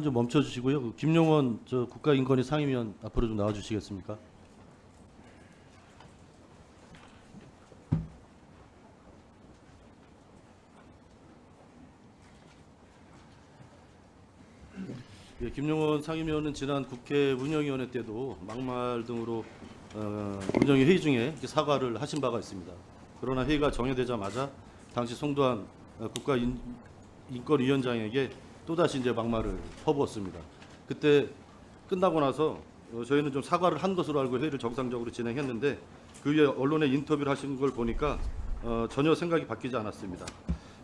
좀 멈춰 주시고요. 김용원 국가인권위 상임위원 앞으로 좀 나와 주시겠습니까? 예, 김용원 상임위원은 지난 국회 운영위원회 때도 막말 등으로 운영위 회의 중에 이렇게 사과를 하신 바가 있습니다. 그러나 회의가 정회되자마자 당시 송도한 국가인권위원장에게 또다시 이제 막말을 퍼부었습니다. 그때 끝나고 나서 저희는 좀 사과를 한 것으로 알고 회의를 정상적으로 진행했는데 그 위에 언론에 인터뷰를 하신 걸 보니까 전혀 생각이 바뀌지 않았습니다.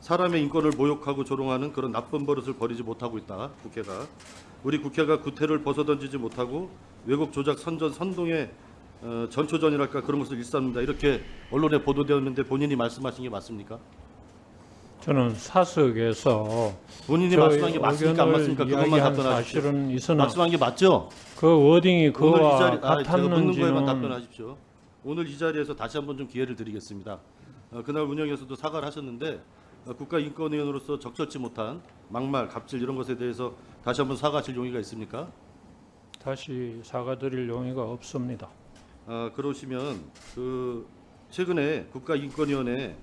사람의 인권을 모욕하고 조롱하는 그런 나쁜 버릇을 버리지 못하고 있다. 국회가 우리 국회가 구태를 벗어던지지 못하고 왜곡 조작 선전 선동의 전초전이랄까 그런 것을 일삼는다. 이렇게 언론에 보도되었는데 본인이 말씀하신 게 맞습니까? 저는 사석에서 본인이 말씀한 게 맞습니까? 안 맞습니까? 그것만 답변하십시오. 사실은 있으나 말씀한 게 맞죠? 그 워딩이 오늘 이 그와 자리 제가 묻는 거에만 같았는지는 답변하십시오. 오늘 이 자리에서 다시 한번 좀 기회를 드리겠습니다. 그날 운영에서도 사과를 하셨는데 국가인권위원으로서 적절치 못한 막말, 갑질 이런 것에 대해서 다시 한번 사과하실 용의가 있습니까? 다시 사과드릴 용의가 없습니다. 그러시면 최근에 국가인권위원회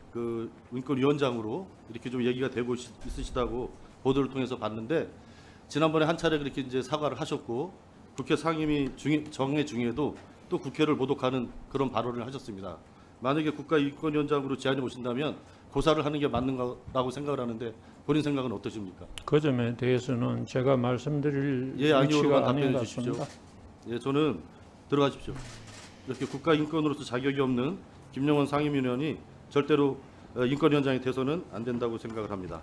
인권위원장으로 이렇게 좀 얘기가 되고 있으시다고 보도를 통해서 봤는데 지난번에 한 차례 그렇게 이제 사과를 하셨고 국회 상임위 정회 중에도 또 국회를 모독하는 그런 발언을 하셨습니다. 만약에 국가인권위원장으로 제안이 오신다면 고사를 하는 게 맞는 거라고 생각을 하는데 본인 생각은 어떠십니까? 그 점에 대해서는 제가 말씀드릴 예, 아니오로만 위치가 아닌 답변해 것 주십시오. 같습니다. 예, 저는 들어가십시오. 이렇게 국가인권으로서 자격이 없는 김용원 상임위원이 절대로 인권위원장이 돼서는 안 된다고 생각을 합니다.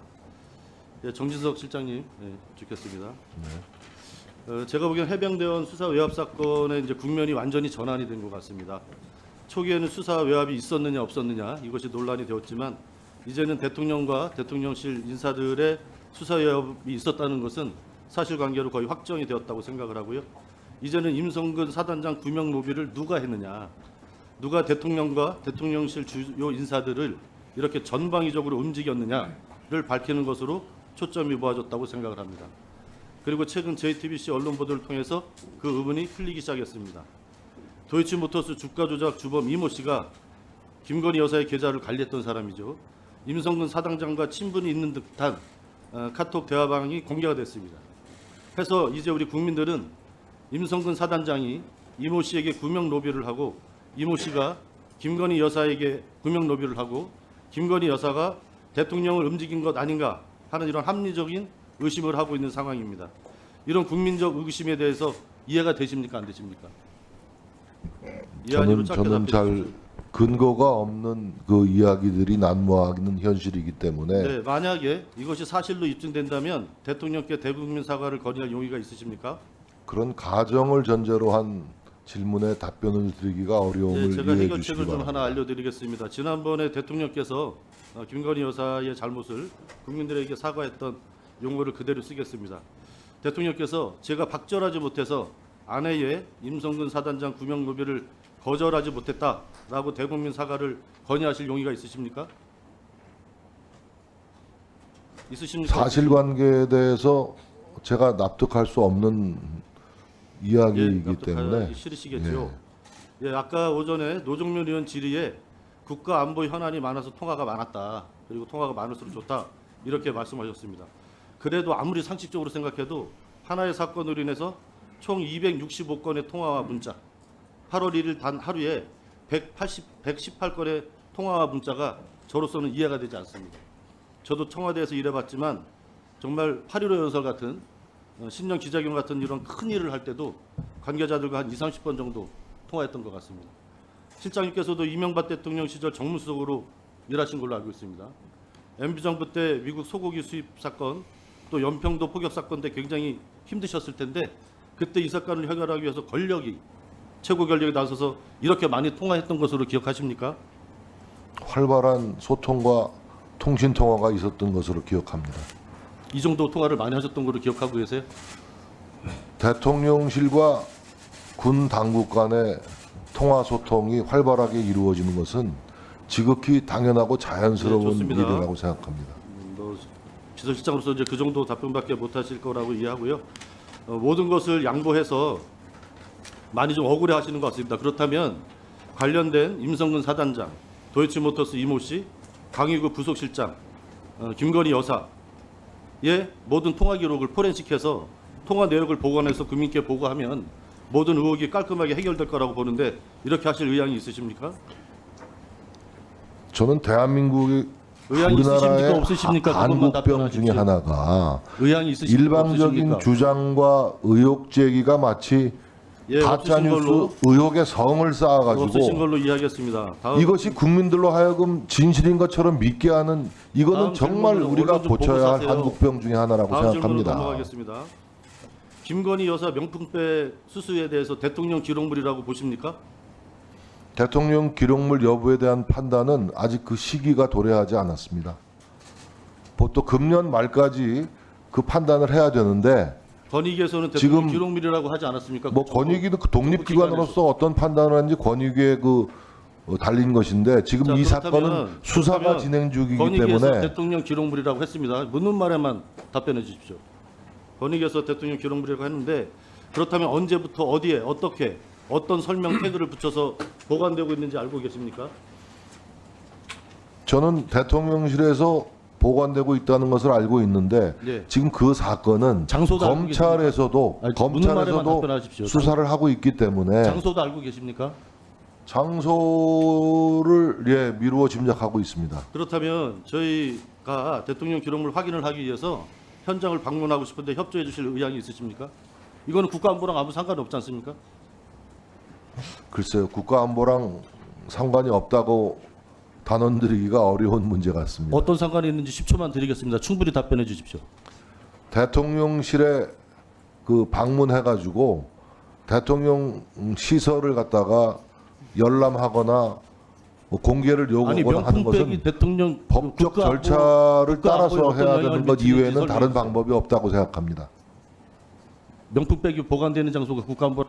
예, 정진석 실장님 듣겠습니다. 제가 보기엔 해병대원 수사 외압 사건의 이제 국면이 완전히 전환이 된 것 같습니다. 초기에는 수사 외압이 있었느냐 없었느냐 이것이 논란이 되었지만 이제는 대통령과 대통령실 인사들의 수사 외압이 있었다는 것은 사실관계로 거의 확정이 되었다고 생각을 하고요. 이제는 임성근 사단장 구명 로비를 누가 했느냐, 누가 대통령과 대통령실 주요 인사들을 이렇게 전방위적으로 움직였느냐를 밝히는 것으로 초점이 모아졌다고 생각을 합니다. 그리고 최근 JTBC 언론 보도를 통해서 그 의문이 풀리기 시작했습니다. 도이치모터스 주가 조작 주범 이모 씨가 김건희 여사의 계좌를 관리했던 사람이죠. 임성근 사단장과 친분이 있는 듯한 카톡 대화방이 공개가 됐습니다. 해서 이제 우리 국민들은 임성근 사단장이 이모 씨에게 구명 로비를 하고 이모 씨가 김건희 여사에게 구명 로비를 하고 김건희 여사가 대통령을 움직인 것 아닌가 하는 이런 합리적인 의심을 하고 있는 상황입니다. 이런 국민적 의구심에 대해서 이해가 되십니까? 안 되십니까? 저는 잘 근거가 없는 그 이야기들이 난무하는 현실이기 때문에 네, 만약에 이것이 사실로 입증된다면 대통령께 대국민 사과를 건의할 용의가 있으십니까? 그런 가정을 전제로 한 질문에 답변을 드리기가 어려움을 네, 제가 이해해 해결책을 주시기 좀 바랍니다. 하나 알려드리겠습니다. 지난번에 대통령께서 김건희 여사의 잘못을 국민들에게 사과했던 용어를 그대로 쓰겠습니다. 대통령께서 제가 박절하지 못해서 아내의 임성근 사단장 구명 로비를 거절하지 못했다라고 대국민 사과를 건의하실 용의가 있으십니까? 있으십니까? 사실관계에 대해서 제가 납득할 수 없는 이야기이기 납득하기 때문에 싫으시겠죠. 예, 아까 오전에 노정면 의원 질의에 국가 안보 현안이 많아서 통화가 많았다. 그리고 통화가 많을수록 좋다. 이렇게 말씀하셨습니다. 그래도 아무리 상식적으로 생각해도 하나의 사건으로 인해서 총 265건의 통화와 문자, 8월 1일 단 하루에 118건의 통화와 문자가 저로서는 이해가 되지 않습니다. 저도 청와대에서 일해봤지만 정말 8.15 연설 같은 신년 기자회견 같은 이런 큰 일을 할 때도 관계자들과 한 20-30번 정도 통화했던 것 같습니다. 실장님께서도 이명박 대통령 시절 정무수석으로 일하신 걸로 알고 있습니다. MB정부 때 미국 소고기 수입 사건, 또 연평도 포격 사건 때 굉장히 힘드셨을 텐데 그때 이 사건을 해결하기 위해서 최고 권력이 나서서 이렇게 많이 통화했던 것으로 기억하십니까? 활발한 소통과 통신 통화가 있었던 것으로 기억합니다. 이 정도 통화를 많이 하셨던 걸로 기억하고 계세요? 대통령실과 군 당국 간의 통화 소통이 활발하게 이루어지는 것은 지극히 당연하고 자연스러운 네, 좋습니다. 일이라고 생각합니다. 비서실장으로서 이제 그 정도 답변밖에 못 하실 거라고 이해하고요. 모든 것을 양보해서 많이 좀 억울해 하시는 것 같습니다. 그렇다면 관련된 임성근 사단장, 도이치모터스 이모 씨, 강희구 부속실장, 김건희 여사의 모든 통화 기록을 포렌식해서 통화 내역을 복원해서 국민께 보고하면 모든 의혹이 깔끔하게 해결될 거라고 보는데 이렇게 하실 의향이 있으십니까? 저는 대한민국의 의향이 있으십니까? 우리나라의 없으십니까? 그것만 한국병 중에 답변하십시오. 하나가 의향이 있으십니까? 일방적인 없으십니까? 주장과 의혹 제기가 마치 예, 가짜 없으신 뉴스 걸로 의혹의 성을 없으신 쌓아가지고 걸로 이해하겠습니다. 다음 이것이 국민들로 하여금 진실인 것처럼 믿게 하는 이거는 다음 정말 질문으로 우리가 언론 좀 고쳐야 할 보고 사세요. 한국병 중에 하나라고 다음 질문으로 생각합니다. 넘어가겠습니다. 김건희 여사 명품백 수수에 대해서 대통령 기록물이라고 보십니까? 대통령 기록물 여부에 대한 판단은 아직 그 시기가 도래하지 않았습니다. 보통 금년 말까지 그 판단을 해야 되는데 권익위에서는 지금 대통령 기록물이라고 하지 않았습니까? 뭐 권익위도 그 독립기관으로서 어떤 판단을 하는지 권익위에 달린 것인데 지금 자, 이 그렇다면- 사건은 수사가 그렇다면 진행 중이기 권익위에서 때문에 대통령 기록물이라고 했습니다. 묻는 말에만 답변해 주십시오. 권익위에서 대통령 기록물이라고 했는데 그렇다면 언제부터 어디에 어떻게 어떤 설명 태그를 붙여서 보관되고 있는지 알고 계십니까? 저는 대통령실에서 보관되고 있다는 것을 알고 있는데 예. 지금 그 사건은 장소도 알고 검찰에서도 아니, 묻는 말에만 검찰에서도 답변하십시오. 수사를 하고 있기 때문에 장소도 알고 계십니까? 장소를 미루어 짐작하고 있습니다. 그렇다면 저희가 대통령 기록물 확인을 하기 위해서 현장을 방문하고 싶은데 협조해 주실 의향이 있으십니까? 이거는 국가안보랑 아무 상관이 없지 않습니까? 글쎄요, 국가안보랑 상관이 없다고 단언드리기가 어려운 문제 같습니다. 어떤 상관이 있는지 10초만 드리겠습니다. 충분히 답변해 주십시오. 대통령실에 방문해가지고 대통령 시설을 갖다가 열람하거나 뭐 공개를 아니 요구하거나 하는 것은 명품백이 대통령 법적 국가안보- 절차를 국가안보에 따라서 어떤 해야 영향을 되는 것 미치는지 이외에는 다른 설명해 방법이 없다고 생각합니다. 명품백이 보관되는 장소가 국가안보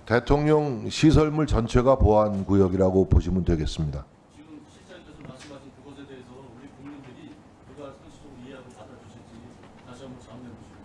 대통령 시설물 전체가 보안 구역이라고 보시면 되겠습니다. 지금 실장님께서 말씀하신 그것에 대해서 우리 국민들이 누가 상식적으로 이해하고 받아주실지 다시 한번 자문해 보십시오.